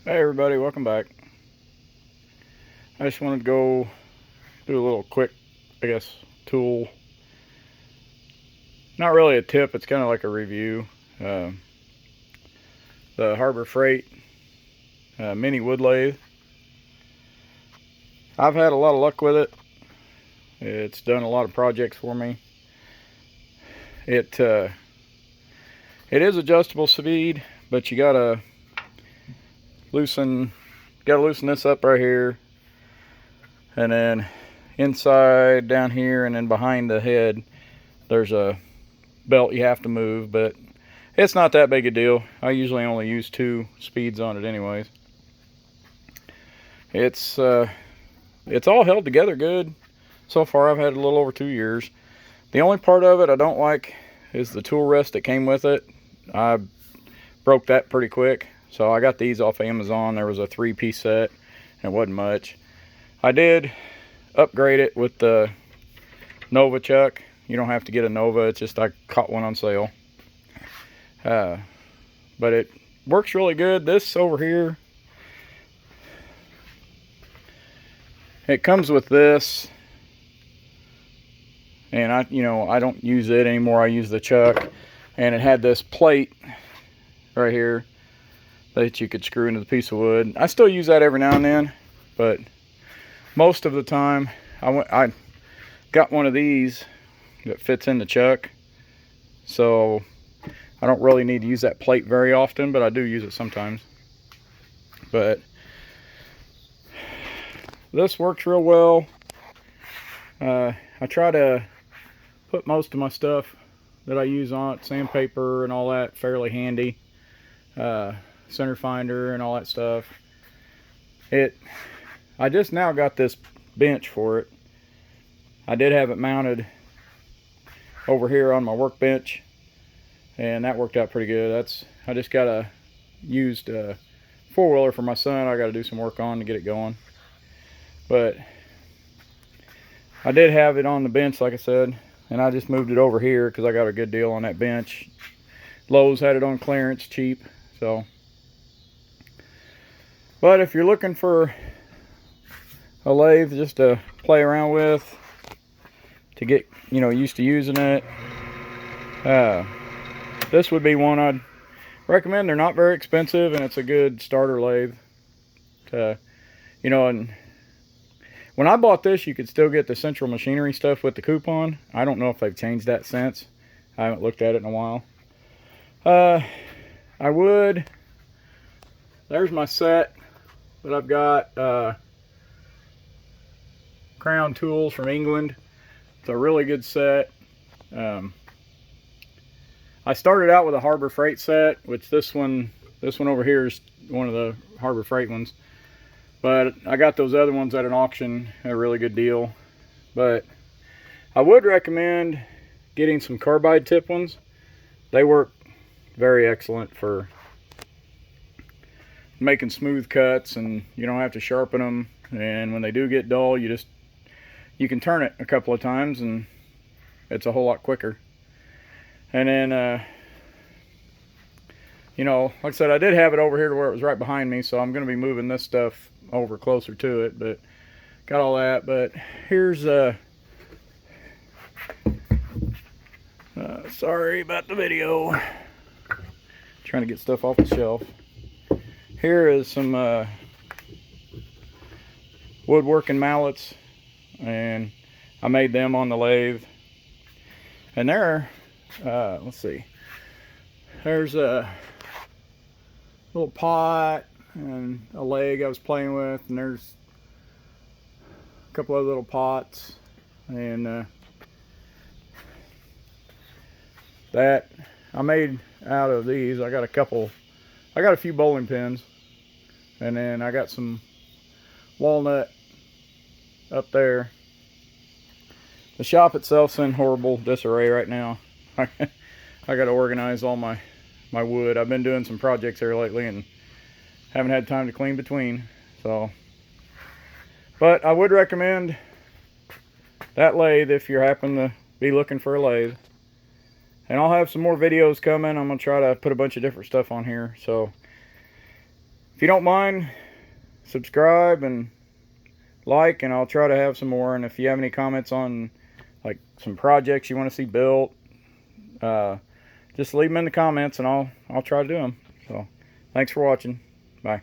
Hey everybody, welcome back. I just wanted to go do a little quick, tool. Not really a tip, it's kind of like a review. Uh, the Harbor Freight mini wood lathe. I've had a lot of luck with it. It's done a lot of projects for me. It is adjustable speed, but you gotta loosen this up right here, and then inside down here, and then behind the head there's a belt you have to move, but it's not that big a deal. I usually only use 2 speeds on it anyways. It's all held together good. So far I've had it a little over 2 years. The only part of it I don't like is the tool rest that came with it. I broke that pretty quick, so I got these off Amazon. There was a 3-piece set and it wasn't much. I did upgrade it with the Nova chuck. You don't have to get a Nova, it's just I caught one on sale. But it works really good. This over here, it comes with this, and I don't use it anymore. I use the chuck, and it had this plate right here that you could screw into the piece of wood. I still use that every now and then, but most of the time I got one of these that fits in the chuck, so I don't really need to use that plate very often, but I do use it sometimes. But this works real well. I try to put most of my stuff that I use on it, sandpaper and all that, fairly handy. Center finder and all that stuff. I just now got this bench for it. I did have it mounted over here on my workbench, and that worked out pretty good. I just got a used 4-wheeler for my son. I got to do some work on to get it going, but I did have it on the bench, like I said, and I just moved it over here because I got a good deal on that bench. Lowe's had it on clearance, cheap. So, but if you're looking for a lathe just to play around with, to get used to using it, this would be one I'd recommend. They're not very expensive, and it's a good starter lathe. And when I bought this, you could still get the Central Machinery stuff with the coupon. I don't know if they've changed that since. I haven't looked at it in a while. There's my set that I've got. Crown Tools from England. It's a really good set. I started out with a Harbor Freight set, which this one over here is one of the Harbor Freight ones. But I got those other ones at an auction at a really good deal. But I would recommend getting some carbide tip ones. They work very excellent for making smooth cuts, and you don't have to sharpen them. And when they do get dull, you can turn it a couple of times and it's a whole lot quicker. And then like I said, I did have it over here to where it was right behind me, so I'm going to be moving this stuff over closer to it, but got all that. But here's sorry about the video, trying to get stuff off the shelf. Here is some woodworking mallets, and I made them on the lathe. And there, let's see, there's a little pot and a leg I was playing with, and there's a couple of little pots, and that I made out of these. I got a few bowling pins, and then I got some walnut up there. The shop itself's in horrible disarray right now. I got to organize all my wood. I've been doing some projects here lately and haven't had time to clean between. So, but I would recommend that lathe if you happen to be looking for a lathe. And I'll have some more videos coming. I'm gonna try to put a bunch of different stuff on here. So if you don't mind, subscribe and like, and I'll try to have some more. And if you have any comments on like some projects you want to see built, just leave them in the comments and I'll try to do them. So thanks for watching. Bye.